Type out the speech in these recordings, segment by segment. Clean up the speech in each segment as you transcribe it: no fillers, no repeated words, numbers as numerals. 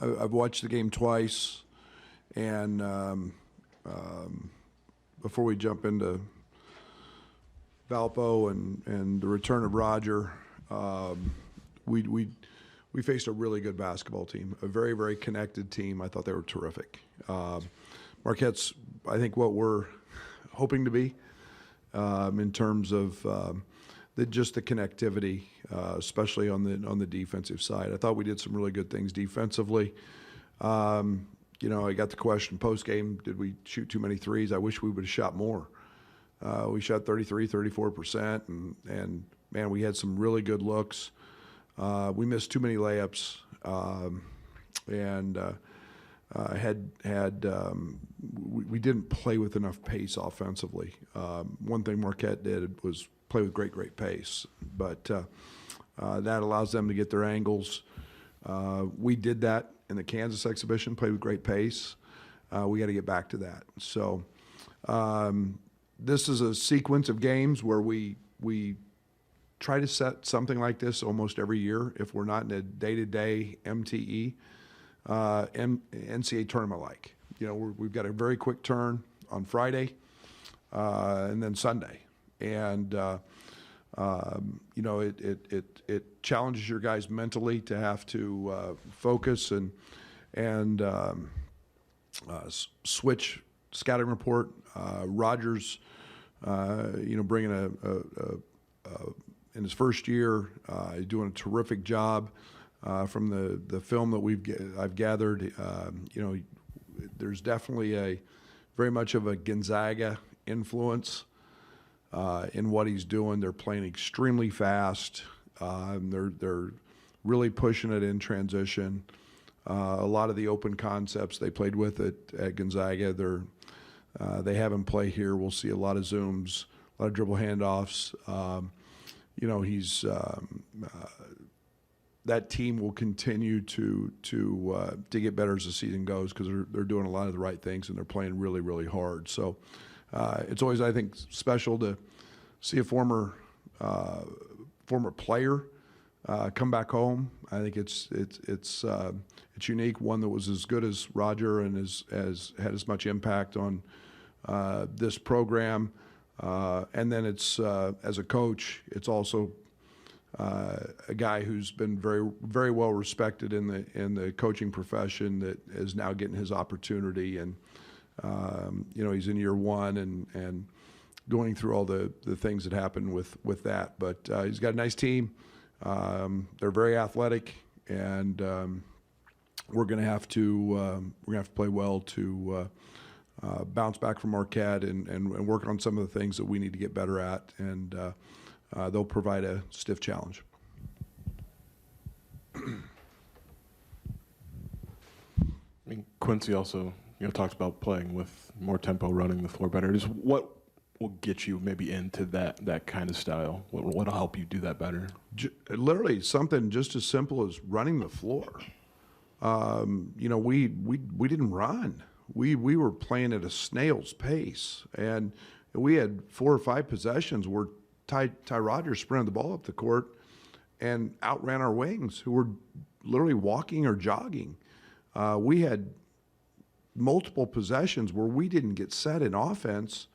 I've watched the game twice, and before we jump into Valpo and the return of Roger, we faced a really good basketball team, a very, very connected team. I thought they were terrific. Marquette's, I think, what we're hoping to be in terms of just the connectivity, especially on the defensive side. I thought we did some really good things defensively. You know, I got the question post-game, did we shoot too many threes? I wish we would have shot more. We shot 33, 34%, and man, we had some really good looks. We missed too many layups, and we didn't play with enough pace offensively. One thing Marquette did was play with great pace, but that allows them to get their angles. We did that in the Kansas exhibition, played with great pace. We got to get back to that. So this is a sequence of games where we try to set something like this almost every year if we're not in a day-to-day MTE, NCAA tournament-like. You know, we've got a very quick turn on Friday and then Sunday. And, you know, it challenges your guys mentally to have to focus and switch scouting report. Rogers, you know, bringing in his first year, doing a terrific job from the film that I've gathered. You know, there's definitely very much of a Gonzaga influence in what he's doing. They're playing extremely fast. They're really pushing it in transition. A lot of the open concepts they played with at Gonzaga, they have in play here. We'll see a lot of zooms, a lot of dribble handoffs. You know, that team will continue to get better as the season goes because they're doing a lot of the right things and they're playing really hard. So it's always, I think, special to see a former player come back home. I think it's unique. One that was as good as Roger and has had as much impact on this program. And then it's as a coach, it's also a guy who's been very well respected in the coaching profession that is now getting his opportunity. And you know, he's in year one and going through all the things that happen with that. But he's got a nice team. They're very athletic, and we're going to have to play well to bounce back from Marquette and work on some of the things that we need to get better at, and they'll provide a stiff challenge. I mean, Quincy also, you know, talks about playing with more tempo, running the floor better. Just what will get you maybe into that kind of style? What'll help you do that better? Literally something just as simple as running the floor. You know, we didn't run. We were playing at a snail's pace, and we had 4 or 5 possessions where Ty Rogers sprinted the ball up the court and outran our wings, who were literally walking or jogging. We had multiple possessions where we didn't get set in offense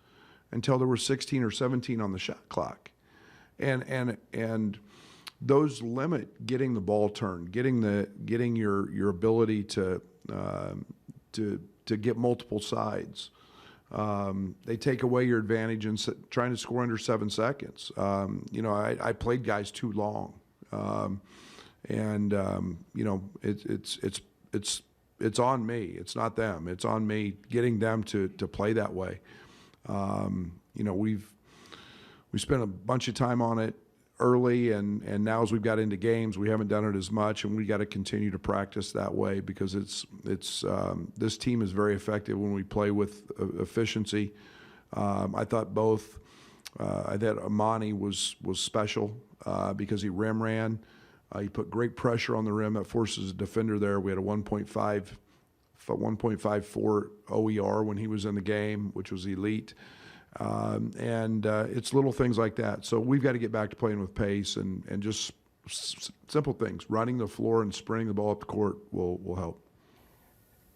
until there were 16 or 17 on the shot clock, and those limit getting the ball turned, getting your ability to get multiple sides. They take away your advantage in trying to score under 7 seconds. You know, I played guys too long, and you know, it's on me. It's not them. It's on me getting them to play that way. You know, we spent a bunch of time on it early, and now as we've got into games, we haven't done it as much, and we got to continue to practice that way because this team is very effective when we play with efficiency. I thought I thought Amani was special because he rim ran. He put great pressure on the rim that forces a defender there. We had a 1.54 OER when he was in the game, which was elite. And it's little things like that. So we've got to get back to playing with pace and just Simple things. Running the floor and sprinting the ball up the court will help.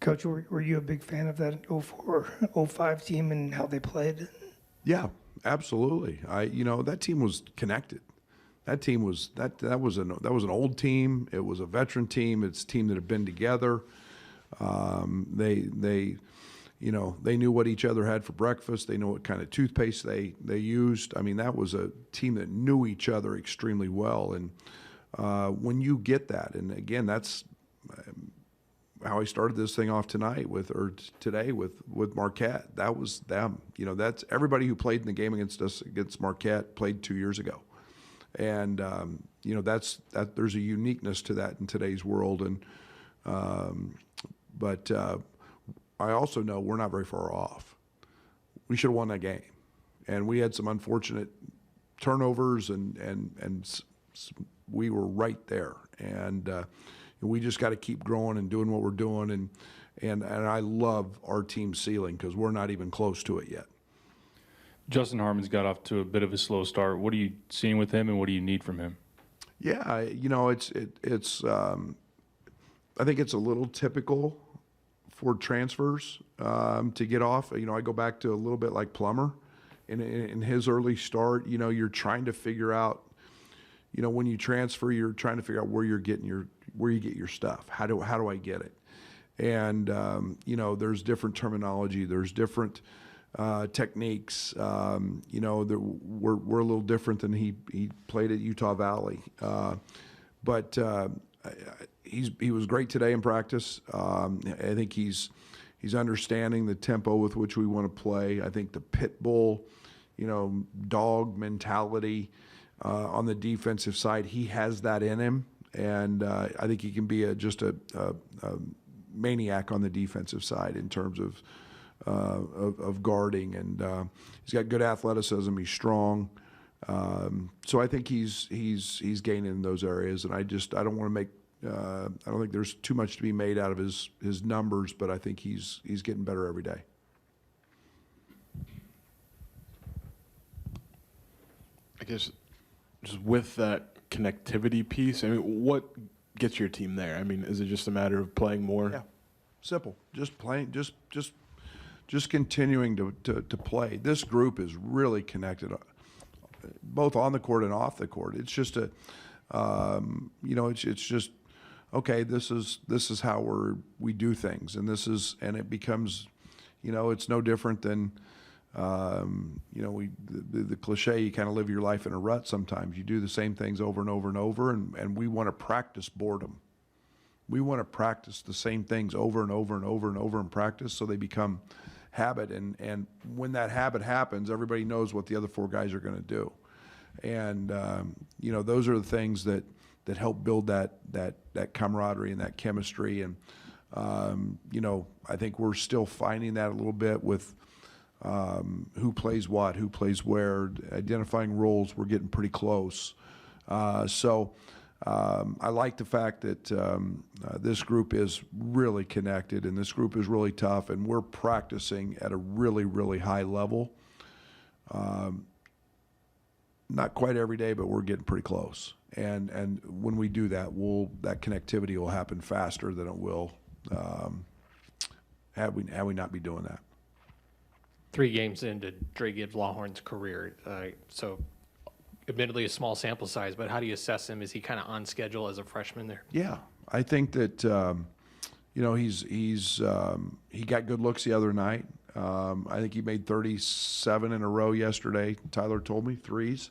Coach, were you a big fan of that 04, 05 team and how they played? Yeah, absolutely. That team was connected. That team was that was an old team. It was a veteran team. It's a team that had been together. They knew what each other had for breakfast. They knew what kind of toothpaste they used. I mean, that was a team that knew each other extremely well. And when you get that, and again, that's how I started this thing off today with Marquette. That was them. That's everybody who played in the game against us against Marquette played 2 years ago. And there's a uniqueness to that in today's world. And but I also know we're not very far off. We should have won that game, and we had some unfortunate turnovers, and we were right there. And we just got to keep growing and doing what we're doing. And I love our team ceiling because we're not even close to it yet. Justin Harmon's got off to a bit of a slow start. What are you seeing with him, and what do you need from him? Yeah, it's I think it's a little typical for transfers to get off. I go back to a little bit like Plummer in his early start. You're trying to figure out, when you transfer, you're trying to figure out where you get your stuff. How do I get it? And there's different terminology. There's different techniques. We're a little different than he played at Utah Valley, but he was great today in practice. I think he's understanding the tempo with which we want to play. I think the pit bull, dog mentality on the defensive side, he has that in him, and I think he can be just a maniac on the defensive side in terms of guarding, and he's got good athleticism. He's strong, so I think he's gaining in those areas. And I don't want to make I don't think there's too much to be made out of his numbers, but I think he's getting better every day. I guess just with that connectivity piece, I mean, what gets your team there? I mean, is it just a matter of playing more? Yeah, simple. Just playing. Just continuing to play. This group is really connected, both on the court and off the court. It's just it's just okay. This is how we do things, and it becomes, it's no different than, the cliche. You kind of live your life in a rut. Sometimes you do the same things over and over and over, and we want to practice boredom. We want to practice the same things over and over and over and over in practice, so they become habit. And when that habit happens, everybody knows what the other four guys are going to do. And those are the things that help build that camaraderie and that chemistry. And I think we're still finding that a little bit with who plays what, who plays where, identifying roles. We're getting pretty close. So I like the fact that this group is really connected, and this group is really tough, and we're practicing at a really, really high level. Not quite every day, but we're getting pretty close. And when we do that, that connectivity will happen faster than it will had we not be doing that. 3 games into Dre Gibbs Lawhorn's career, so admittedly a small sample size, but how do you assess him? Is he kind of on schedule as a freshman there? Yeah, I think that he got good looks the other night. I think he made 37 in a row yesterday. Tyler told me, threes.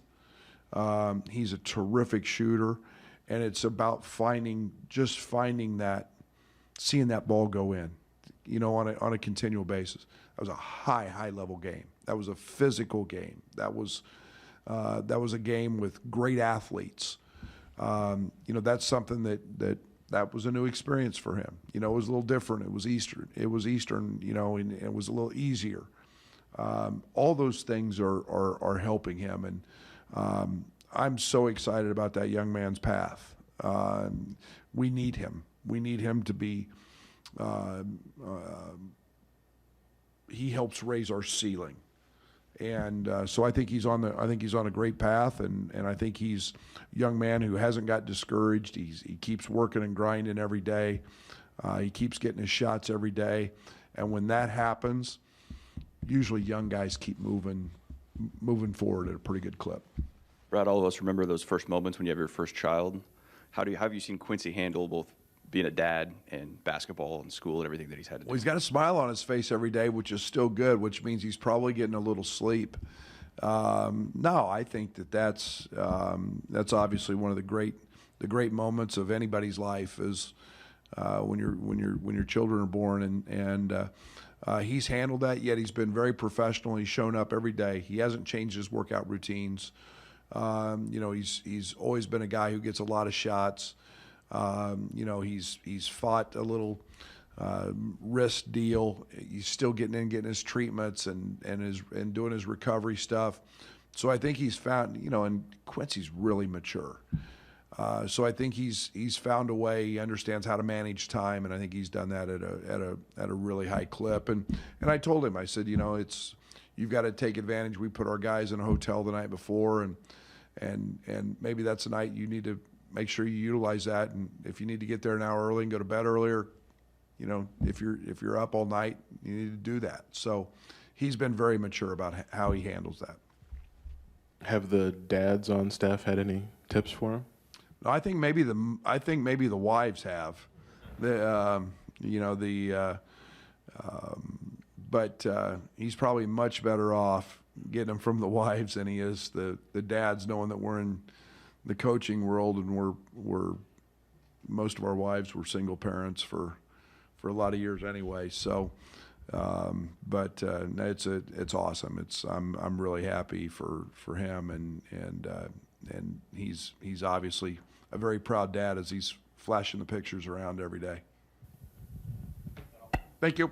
He's a terrific shooter, and it's about finding that, seeing that ball go in, on a continual basis. That was a high level game. That was a physical game. That was a game with great athletes. That's something that was a new experience for him. It was a little different. It was Eastern, and it was a little easier. All those things are helping him, and I'm so excited about that young man's path. We need him. We need him to be. He helps raise our ceiling. And so I think he's on a great path, and I think he's a young man who hasn't got discouraged. He keeps working and grinding every day. He keeps getting his shots every day, and when that happens, usually young guys keep moving forward at a pretty good clip. Brad, all of us remember those first moments when you have your first child. How have you seen Quincy handle both being a dad and basketball and school and everything that he's had to do? Well, he's got a smile on his face every day, which is still good, which means he's probably getting a little sleep. No, I think that's obviously one of the great moments of anybody's life is when your children are born, and he's handled that. Yet he's been very professional. He's shown up every day. He hasn't changed his workout routines. He's always been a guy who gets a lot of shots. He's fought a little wrist deal. He's still getting his treatments and doing his recovery stuff. So I think he's found, and Quincy's really mature. So I think he's found a way. He understands how to manage time, and I think he's done that at a really high clip. And I told him, I said, you've got to take advantage. We put our guys in a hotel the night before, and maybe that's a night you need to make sure you utilize that. And if you need to get there an hour early and go to bed earlier, if you're up all night, you need to do that. So he's been very mature about how he handles that. Have the dads on staff had any tips for him? No, I think maybe the wives have, but he's probably much better off getting them from the wives than he is the dads, knowing that we're in the coaching world and we're most of our wives were single parents for a lot of years anyway. So, but it's awesome. I'm really happy for him, and he's obviously a very proud dad as he's flashing the pictures around every day. Thank you.